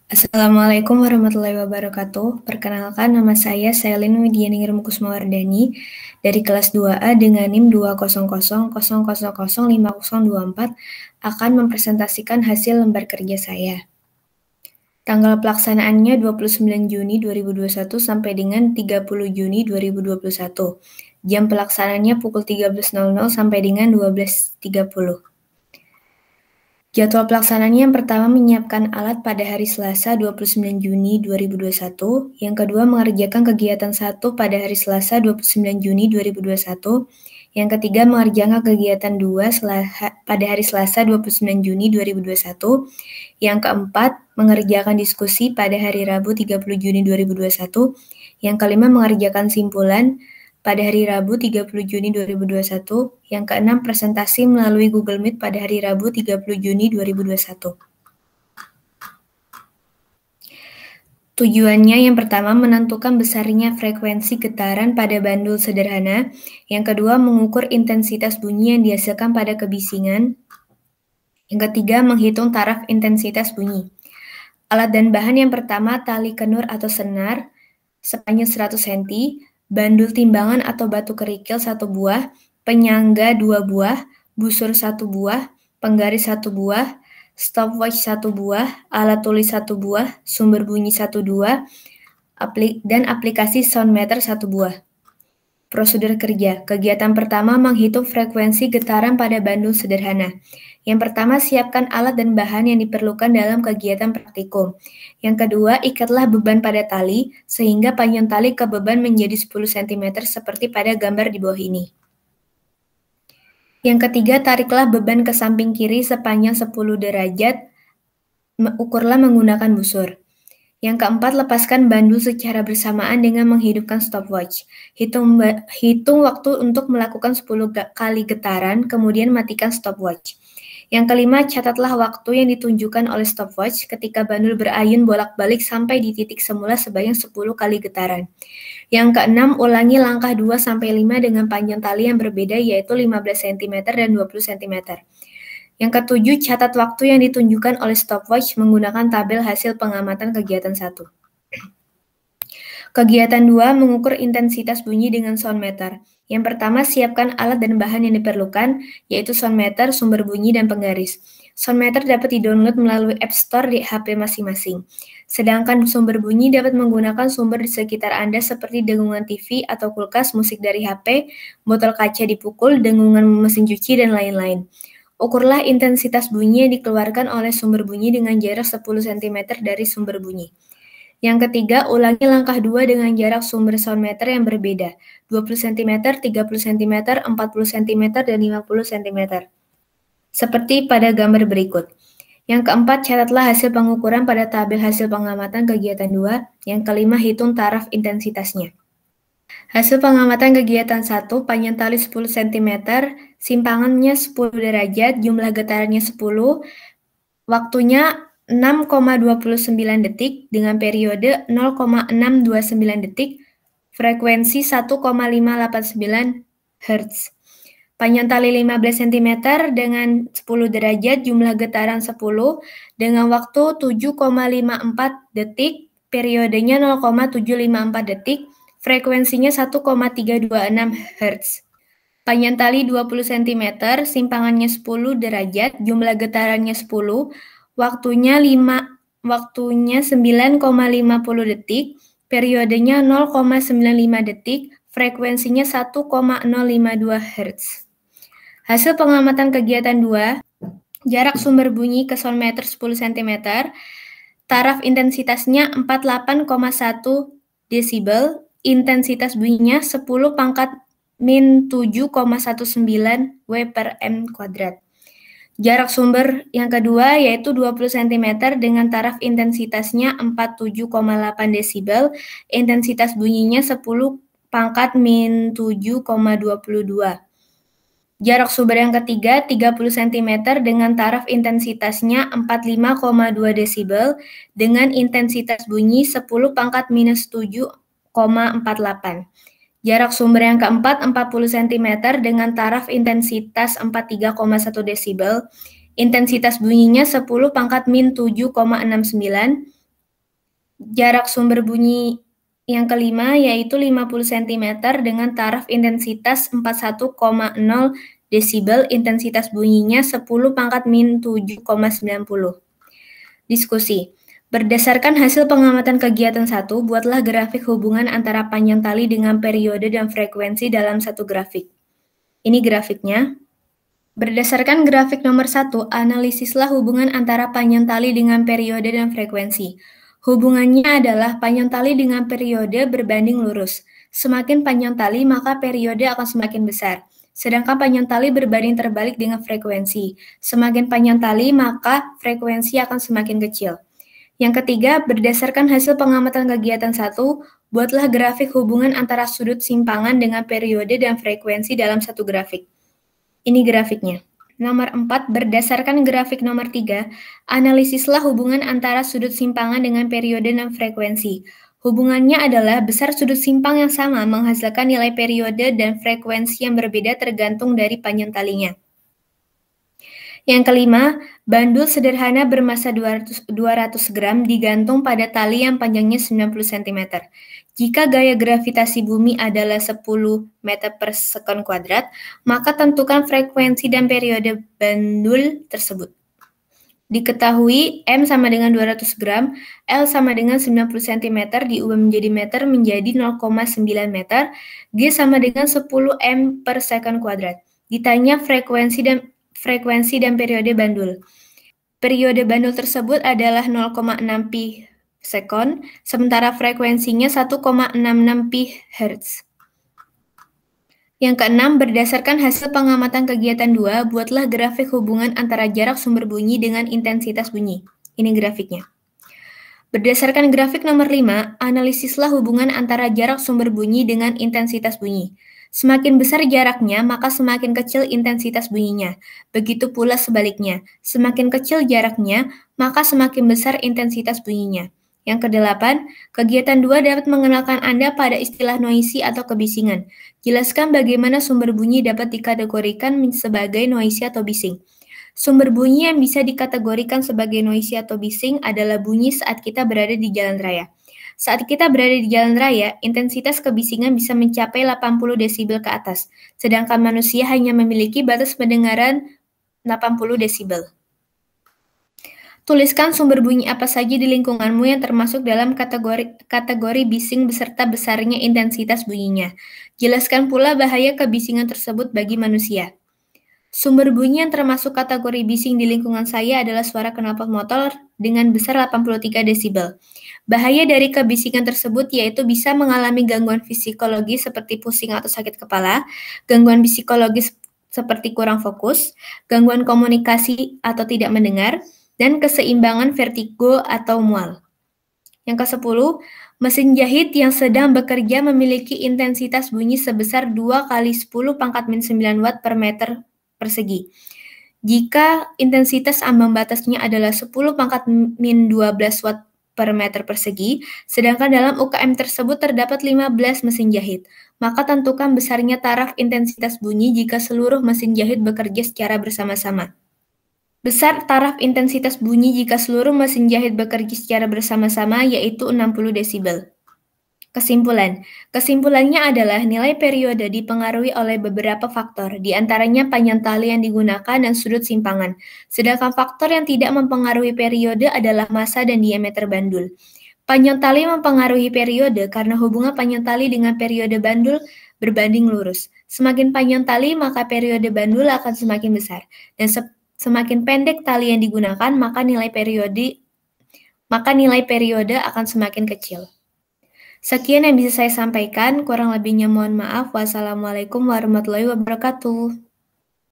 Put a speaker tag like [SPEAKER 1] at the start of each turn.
[SPEAKER 1] Assalamualaikum warahmatullahi wabarakatuh. Perkenalkan, nama saya Selin Widianingrum Kusmawardani dari kelas 2A dengan NIM 20000005024 akan mempresentasikan hasil lembar kerja saya. Tanggal pelaksanaannya 29 Juni 2021 sampai dengan 30 Juni 2021. Jam pelaksanaannya pukul 13.00 sampai dengan 12.30. Jadwal pelaksanaannya yang pertama menyiapkan alat pada hari Selasa 29 Juni 2021, yang kedua mengerjakan kegiatan 1 pada hari Selasa 29 Juni 2021, yang ketiga mengerjakan kegiatan 2 pada hari Selasa 29 Juni 2021, yang keempat mengerjakan diskusi pada hari Rabu 30 Juni 2021, yang kelima mengerjakan simpulan pada hari Rabu 30 Juni 2021, yang keenam presentasi melalui Google Meet pada hari Rabu 30 Juni 2021. Tujuannya yang pertama menentukan besarnya frekuensi getaran pada bandul sederhana, yang kedua mengukur intensitas bunyi yang dihasilkan pada kebisingan, yang ketiga menghitung taraf intensitas bunyi. Alat dan bahan yang pertama tali kenur atau senar sepanjang 100 cm, bandul timbangan atau batu kerikil 1 buah, penyangga 2 buah, busur 1 buah, penggaris 1 buah, stopwatch 1 buah, alat tulis 1 buah, sumber bunyi 1-2, dan aplikasi soundmeter 1 buah. Prosedur kerja. Kegiatan pertama menghitung frekuensi getaran pada bandul sederhana. Yang pertama, siapkan alat dan bahan yang diperlukan dalam kegiatan praktikum. Yang kedua, ikatlah beban pada tali, sehingga panjang tali ke beban menjadi 10 cm seperti pada gambar di bawah ini. Yang ketiga, tariklah beban ke samping kiri sepanjang 10 derajat, ukurlah menggunakan busur. Yang keempat, lepaskan bandul secara bersamaan dengan menghidupkan stopwatch. Hitung waktu untuk melakukan 10 kali getaran, kemudian matikan stopwatch. Yang kelima, catatlah waktu yang ditunjukkan oleh stopwatch ketika bandul berayun bolak-balik sampai di titik semula sebanyak 10 kali getaran. Yang keenam, ulangi langkah 2-5 dengan panjang tali yang berbeda, yaitu 15 cm dan 20 cm. Yang ketujuh, catat waktu yang ditunjukkan oleh stopwatch menggunakan tabel hasil pengamatan kegiatan 1. Kegiatan 2, mengukur intensitas bunyi dengan soundmeter. Yang pertama, siapkan alat dan bahan yang diperlukan, yaitu soundmeter, sumber bunyi, dan penggaris. Soundmeter dapat di-download melalui App Store di HP masing-masing. Sedangkan sumber bunyi dapat menggunakan sumber di sekitar Anda seperti dengungan TV atau kulkas, musik dari HP, botol kaca dipukul, dengungan mesin cuci, dan lain-lain. Ukurlah intensitas bunyi yang dikeluarkan oleh sumber bunyi dengan jarak 10 cm dari sumber bunyi. Yang ketiga, ulangi langkah 2 dengan jarak sumber soundmeter yang berbeda, 20 cm, 30 cm, 40 cm, dan 50 cm. Seperti pada gambar berikut. Yang keempat, catatlah hasil pengukuran pada tabel hasil pengamatan kegiatan 2. Yang kelima, hitung taraf intensitasnya. Hasil pengamatan kegiatan 1, panjang tali 10 cm, simpangannya 10 derajat, jumlah getarannya 10, waktunya 6,29 detik dengan periode 0,629 detik, frekuensi 1,589 Hz. Panjang tali 15 cm dengan 10 derajat, jumlah getaran 10, dengan waktu 7,54 detik, periodenya 0,754 detik, frekuensinya 1,326 Hz. Panjang tali 20 cm, simpangannya 10 derajat, jumlah getarannya 10, waktunya 9,50 detik, periodenya 0,95 detik, frekuensinya 1,052 Hz. Hasil pengamatan kegiatan 2, jarak sumber bunyi ke soundmeter 10 cm, taraf intensitasnya 48,1 desibel, intensitas bunyinya 10 pangkat min 7,19 W per M kuadrat. Jarak sumber yang kedua yaitu 20 cm dengan taraf intensitasnya 47,8 desibel, intensitas bunyinya 10 pangkat min 7,22. Jarak sumber yang ketiga 30 cm dengan taraf intensitasnya 45,2 desibel dengan intensitas bunyi 10 pangkat minus 7,48. Jarak sumber yang keempat 40 cm dengan taraf intensitas 43,1 desibel, intensitas bunyinya 10 pangkat min 7,69, Jarak sumber bunyi yang kelima yaitu 50 cm dengan taraf intensitas 41,0 desibel, intensitas bunyinya 10⁻⁻7,90. Diskusi. Berdasarkan hasil pengamatan kegiatan 1, buatlah grafik hubungan antara panjang tali dengan periode dan frekuensi dalam satu grafik. Ini grafiknya. Berdasarkan grafik nomor 1, analisislah hubungan antara panjang tali dengan periode dan frekuensi. Hubungannya adalah panjang tali dengan periode berbanding lurus. Semakin panjang tali, maka periode akan semakin besar. Sedangkan panjang tali berbanding terbalik dengan frekuensi. Semakin panjang tali, maka frekuensi akan semakin kecil. Yang ketiga, berdasarkan hasil pengamatan kegiatan 1, buatlah grafik hubungan antara sudut simpangan dengan periode dan frekuensi dalam satu grafik. Ini grafiknya. Nomor 4, berdasarkan grafik nomor 3, analisislah hubungan antara sudut simpangan dengan periode dan frekuensi. Hubungannya adalah besar sudut simpang yang sama menghasilkan nilai periode dan frekuensi yang berbeda tergantung dari panjang talinya. Yang kelima, bandul sederhana bermasa 200 gram digantung pada tali yang panjangnya 90 cm. Jika gaya gravitasi bumi adalah 10 meter per sekon kuadrat, maka tentukan frekuensi dan periode bandul tersebut. Diketahui M sama dengan 200 gram, L sama dengan 90 cm diubah menjadi meter menjadi 0,9 meter, G sama dengan 10 M per sekon kuadrat. Ditanya frekuensi dan periode bandul. Periode bandul tersebut adalah 0,6 pi sekon, sementara frekuensinya 1,66 pi Hz. Yang keenam, berdasarkan hasil pengamatan kegiatan 2, buatlah grafik hubungan antara jarak sumber bunyi dengan intensitas bunyi. Ini grafiknya. Berdasarkan grafik nomor 5, analisislah hubungan antara jarak sumber bunyi dengan intensitas bunyi. Semakin besar jaraknya, maka semakin kecil intensitas bunyinya. Begitu pula sebaliknya, semakin kecil jaraknya, maka semakin besar intensitas bunyinya. Yang kedelapan, kegiatan 2 dapat mengenalkan Anda pada istilah noisy atau kebisingan. Jelaskan bagaimana sumber bunyi dapat dikategorikan sebagai noisy atau bising. Sumber bunyi yang bisa dikategorikan sebagai noisy atau bising adalah bunyi saat kita berada di jalan raya. Saat kita berada di jalan raya, intensitas kebisingan bisa mencapai 80 desibel ke atas, sedangkan manusia hanya memiliki batas pendengaran 80 desibel. Tuliskan sumber bunyi apa saja di lingkunganmu yang termasuk dalam kategori bising beserta besarnya intensitas bunyinya. Jelaskan pula bahaya kebisingan tersebut bagi manusia. Sumber bunyi yang termasuk kategori bising di lingkungan saya adalah suara knalpot motor dengan besar 83 desibel. Bahaya dari kebisingan tersebut yaitu bisa mengalami gangguan psikologis seperti pusing atau sakit kepala, gangguan psikologis seperti kurang fokus, gangguan komunikasi atau tidak mendengar, dan keseimbangan vertigo atau mual. Yang ke-10, mesin jahit yang sedang bekerja memiliki intensitas bunyi sebesar 2 kali 10 pangkat min 9 watt per meter persegi. Jika intensitas ambang batasnya adalah 10 pangkat min 12 watt per meter persegi, sedangkan dalam UKM tersebut terdapat 15 mesin jahit, maka tentukan besarnya taraf intensitas bunyi jika seluruh mesin jahit bekerja secara bersama-sama. Besar taraf intensitas bunyi jika seluruh mesin jahit bekerja secara bersama-sama yaitu 60 desibel. Kesimpulannya adalah nilai periode dipengaruhi oleh beberapa faktor, di antaranya panjang tali yang digunakan dan sudut simpangan. Sedangkan faktor yang tidak mempengaruhi periode adalah massa dan diameter bandul. Panjang tali mempengaruhi periode karena hubungan panjang tali dengan periode bandul berbanding lurus. Semakin panjang tali, maka periode bandul akan semakin besar. Dan semakin pendek tali yang digunakan, maka nilai periode akan semakin kecil. Sekian yang bisa saya sampaikan, kurang lebihnya mohon maaf. Wassalamualaikum warahmatullahi wabarakatuh.